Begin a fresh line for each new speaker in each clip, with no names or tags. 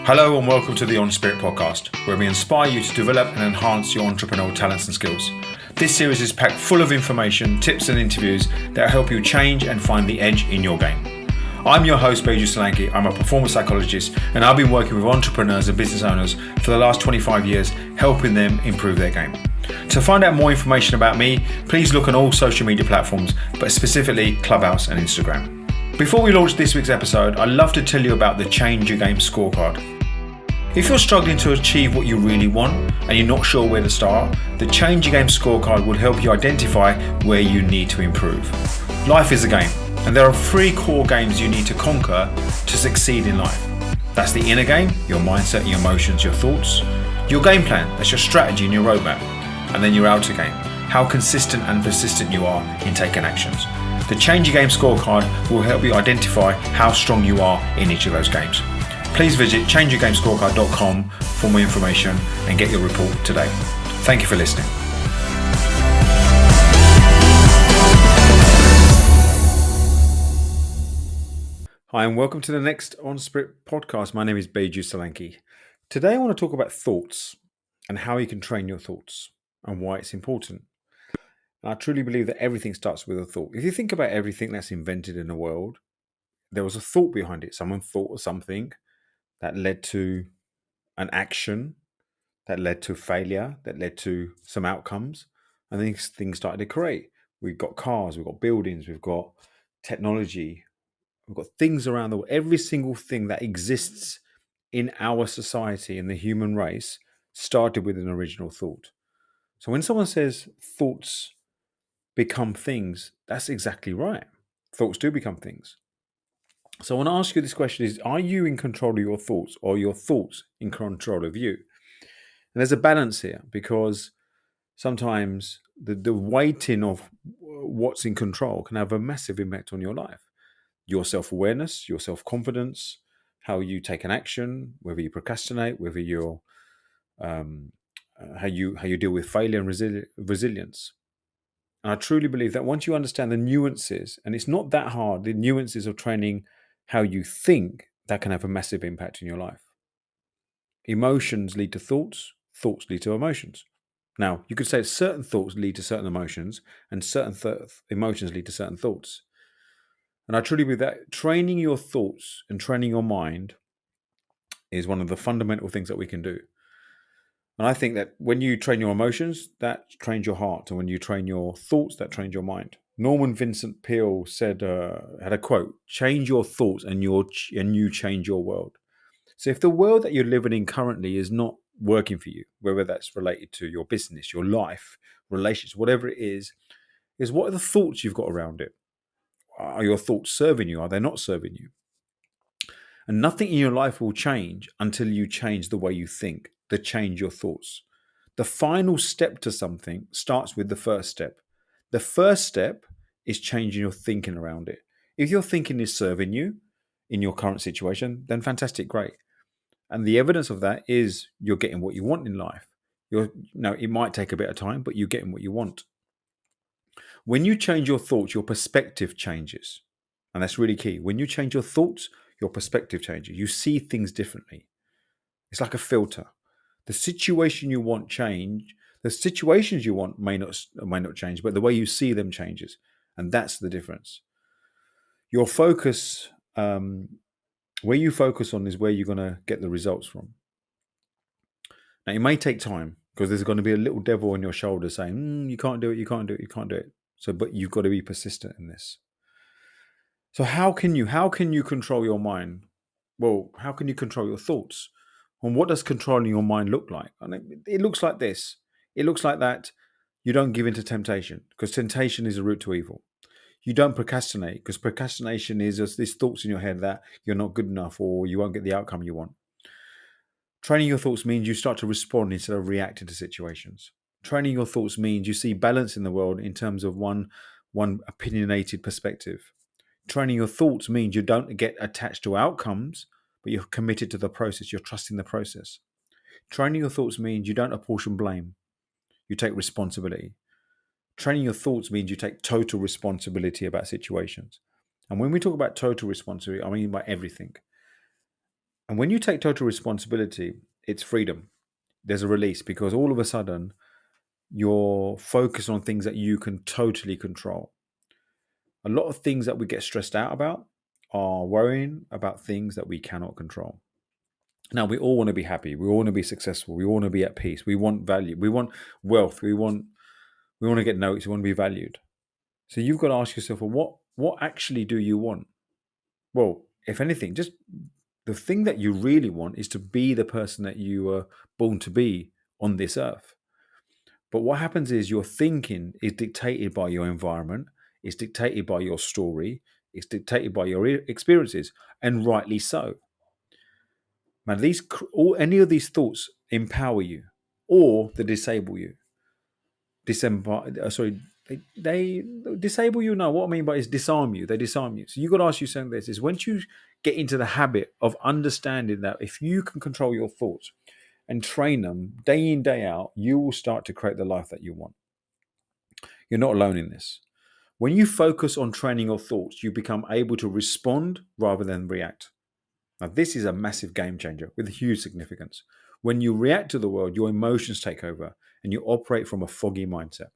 Hello and welcome to the EnSpirit podcast, where we inspire you to develop and enhance your entrepreneurial talents and skills. This series is packed full of information, tips and interviews that help you change and find the edge in your game. I'm your host, Beju Solanki. I'm a performance psychologist and I've been working with entrepreneurs and business owners for the last 25 years, helping them improve their game. To find out more information about me, please look on all social media platforms, but specifically Clubhouse and Instagram. Before we launch this week's episode, I'd love to tell you about the Change Your Game scorecard. If you're struggling to achieve what you really want and you're not sure where to start, the Change Your Game scorecard will help you identify where you need to improve. Life is a game, and there are 3 core games you need to conquer to succeed in life. That's the inner game, your mindset, your emotions, your thoughts. Your game plan, that's your strategy and your roadmap. And then your outer game, how consistent and persistent you are in taking actions. The Change Your Game scorecard will help you identify how strong you are in each of those games. Please visit changeyourgamescorecard.com for more information and get your report today. Thank you for listening. Hi and welcome to the next EnSpirit podcast. My name is Beju Solanki. Today I want to talk about thoughts and how you can train your thoughts and why it's important. I truly believe that everything starts with a thought. If you think about everything that's invented in the world, there was a thought behind it. Someone thought of something that led to an action, that led to failure, that led to some outcomes, and then things started to create. We've got cars, we've got buildings, we've got technology, we've got things around the world. Every single thing that exists in our society, in the human race, started with an original thought. So when someone says thoughts become things, that's exactly right. Thoughts do become things. So I want to ask you this question is, are you in control of your thoughts or your thoughts in control of you? And there's a balance here because sometimes the weighting of what's in control can have a massive impact on your life. Your self-awareness, your self-confidence, how you take an action, whether you procrastinate, whether you're how you deal with failure and resilience. And I truly believe that once you understand the nuances, and it's not that hard, the nuances of training how you think, that can have a massive impact in your life. Emotions lead to thoughts, thoughts lead to emotions. Now, you could say certain thoughts lead to certain emotions, and certain emotions lead to certain thoughts. And I truly believe that training your thoughts and training your mind is one of the fundamental things that we can do. And I think that when you train your emotions, that trains your heart. And when you train your thoughts, that trains your mind. Norman Vincent Peale said, had a quote, change your thoughts and you change your world. So if the world that you're living in currently is not working for you, whether that's related to your business, your life, relationships, whatever it is what are the thoughts you've got around it? Are your thoughts serving you? Are they not serving you? And nothing in your life will change until you change the way you think, change your thoughts. The final step to something starts with the first step. The first step is changing your thinking around it. If your thinking is serving you in your current situation, then fantastic, great. And the evidence of that is you're getting what you want in life. It might take a bit of time, but you're getting what you want. When you change your thoughts, your perspective changes. And that's really key. When you change your thoughts, your perspective changes. You see things differently. It's like a filter. The situation you want change. The situations you want may not change, but the way you see them changes. And that's the difference. Your focus, where you focus on is where you're going to get the results from. Now, it may take time because there's going to be a little devil on your shoulder saying, you can't do it, you can't do it, you can't do it. So, but you've got to be persistent in this. So how can you control your mind? Well, how can you control your thoughts? And what does controlling your mind look like? And it looks like this. It looks like that you don't give in to temptation because temptation is a route to evil. You don't procrastinate because procrastination is just these thoughts in your head that you're not good enough or you won't get the outcome you want. Training your thoughts means you start to respond instead of reacting to situations. Training your thoughts means you see balance in the world in terms of one opinionated perspective. Training your thoughts means you don't get attached to outcomes, but you're committed to the process. You're trusting the process. Training your thoughts means you don't apportion blame. You take responsibility. Training your thoughts means you take total responsibility about situations. And when we talk about total responsibility, I mean by everything. And when you take total responsibility, it's freedom. There's a release because all of a sudden you're focused on things that you can totally control. A lot of things that we get stressed out about are worrying about things that we cannot control. Now, we all want to be happy. We all want to be successful. We all want to be at peace. We want value. We want wealth. We want to get noticed. We want to be valued. So you've got to ask yourself, well, what actually do you want? Well, if anything, just the thing that you really want is to be the person that you were born to be on this earth. But what happens is your thinking is dictated by your environment, it's dictated by your story, it's dictated by your experiences, and rightly so. Man, any of these thoughts empower you, or they disable you. They disable you. No, what I mean by is disarm you. They disarm you. So you got to ask yourself this: is once you get into the habit of understanding that if you can control your thoughts and train them day in, day out, you will start to create the life that you want. You're not alone in this. When you focus on training your thoughts, you become able to respond rather than react. Now, this is a massive game changer with huge significance. When you react to the world, your emotions take over and you operate from a foggy mindset.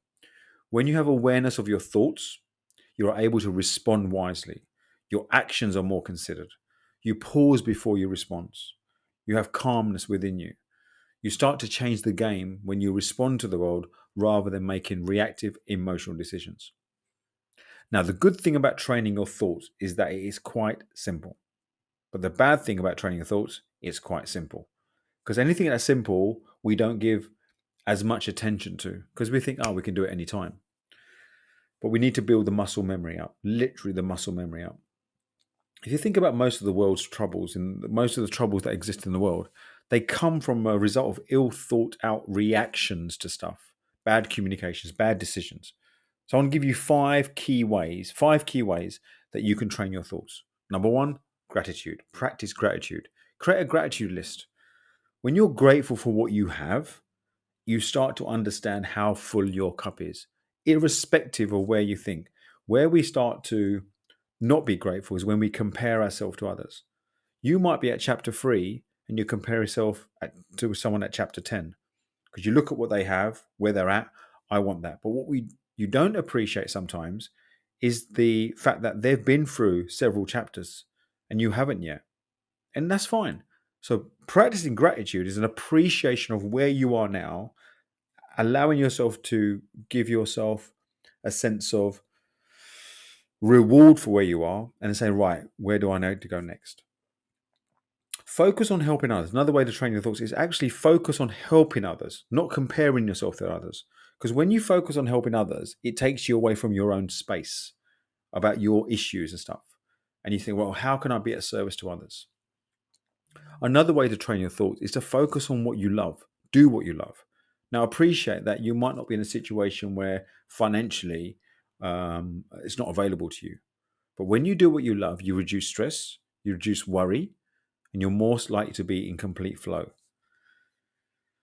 When you have awareness of your thoughts, you are able to respond wisely. Your actions are more considered. You pause before you respond. You have calmness within you. You start to change the game when you respond to the world rather than making reactive emotional decisions. Now, the good thing about training your thoughts is that it is quite simple. But the bad thing about training your thoughts is quite simple. Because anything that's simple, we don't give as much attention to because we think, we can do it anytime. But we need to build the muscle memory up, literally the muscle memory up. If you think about most of the world's troubles and most of the troubles that exist in the world, they come from a result of ill thought out reactions to stuff, bad communications, bad decisions. So I want to give you five key ways that you can train your thoughts. Number one, gratitude. Practice gratitude. Create a gratitude list. When you're grateful for what you have, you start to understand how full your cup is, irrespective of where you think. Where we start to not be grateful is when we compare ourselves to others. You might be at chapter 3 and you compare yourself to someone at chapter 10 because you look at what they have, where they're at. I want that. But what you don't appreciate sometimes is the fact that they've been through several chapters and you haven't yet. And that's fine. So practicing gratitude is an appreciation of where you are now, allowing yourself to give yourself a sense of reward for where you are and say, right, where do I need to go next? Focus on helping others. Another way to train your thoughts is actually focus on helping others, not comparing yourself to others. Because when you focus on helping others, it takes you away from your own space about your issues and stuff. And you think, well, how can I be of service to others? Another way to train your thoughts is to focus on what you love. Do what you love. Now, appreciate that you might not be in a situation where financially it's not available to you. But when you do what you love, you reduce stress, you reduce worry, and you're most likely to be in complete flow.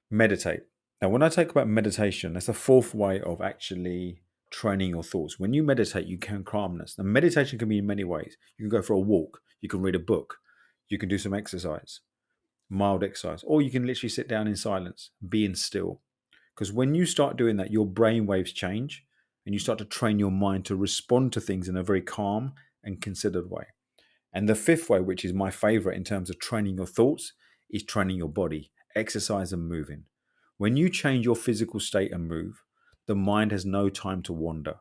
Meditate. Now, when I talk about meditation, that's the fourth way of actually training your thoughts. When you meditate, you can calmness. Now, meditation can be in many ways. You can go for a walk. You can read a book. You can do some exercise, mild exercise, or you can literally sit down in silence, being still. Because when you start doing that, your brain waves change and you start to train your mind to respond to things in a very calm and considered way. And the fifth way, which is my favorite in terms of training your thoughts, is training your body, exercise and moving. When you change your physical state and move, the mind has no time to wander.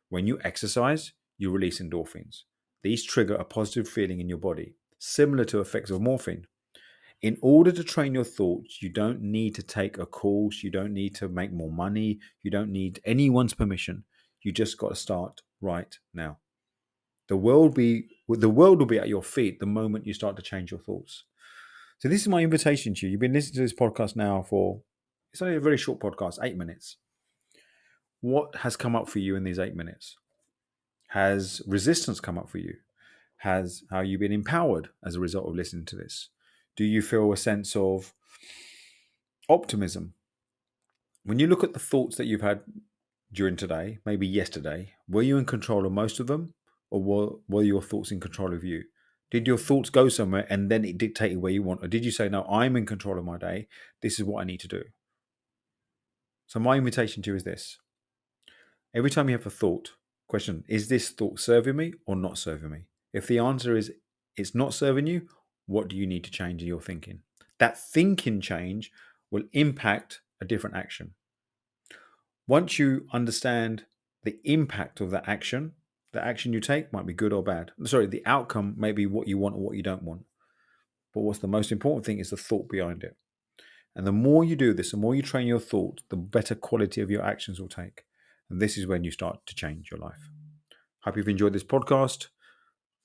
When you exercise, you release endorphins. These trigger a positive feeling in your body, similar to effects of morphine. In order to train your thoughts, you don't need to take a course. You don't need to make more money. You don't need anyone's permission. You just got to start right now. The world will be at your feet the moment you start to change your thoughts. So this is my invitation to you. You've been listening to this podcast now it's only a very short podcast, 8 minutes. What has come up for you in these 8 minutes? Has resistance come up for you? How you been empowered as a result of listening to this? Do you feel a sense of optimism? When you look at the thoughts that you've had during today, maybe yesterday, were you in control of most of them, or were your thoughts in control of you? Did your thoughts go somewhere and then it dictated where you want? Or did you say, no, I'm in control of my day. This is what I need to do. So my invitation to you is this. Every time you have a thought, question, is this thought serving me or not serving me? If the answer is it's not serving you, what do you need to change in your thinking? That thinking change will impact a different action. Once you understand the impact of that action, the action you take might be good or bad. Sorry, the outcome may be what you want or what you don't want. But what's the most important thing is the thought behind it. And the more you do this, the more you train your thought, the better quality of your actions will take. And this is when you start to change your life. Hope you've enjoyed this podcast.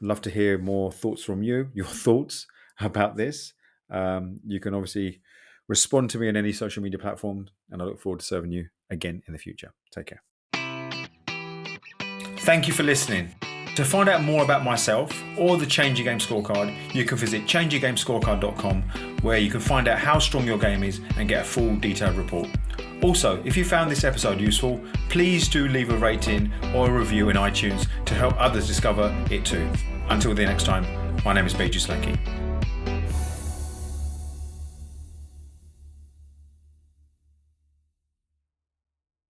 Love to hear more thoughts from you, your thoughts about this. You can obviously respond to me on any social media platform, and I look forward to serving you again in the future. Take care. Thank you for listening. To find out more about myself or the Change Your Game Scorecard, you can visit changeyourgamescorecard.com, where you can find out how strong your game is and get a full detailed report. Also, if you found this episode useful, please do leave a rating or a review in iTunes to help others discover it too. Until the next time, my name is EnSpirit.Global.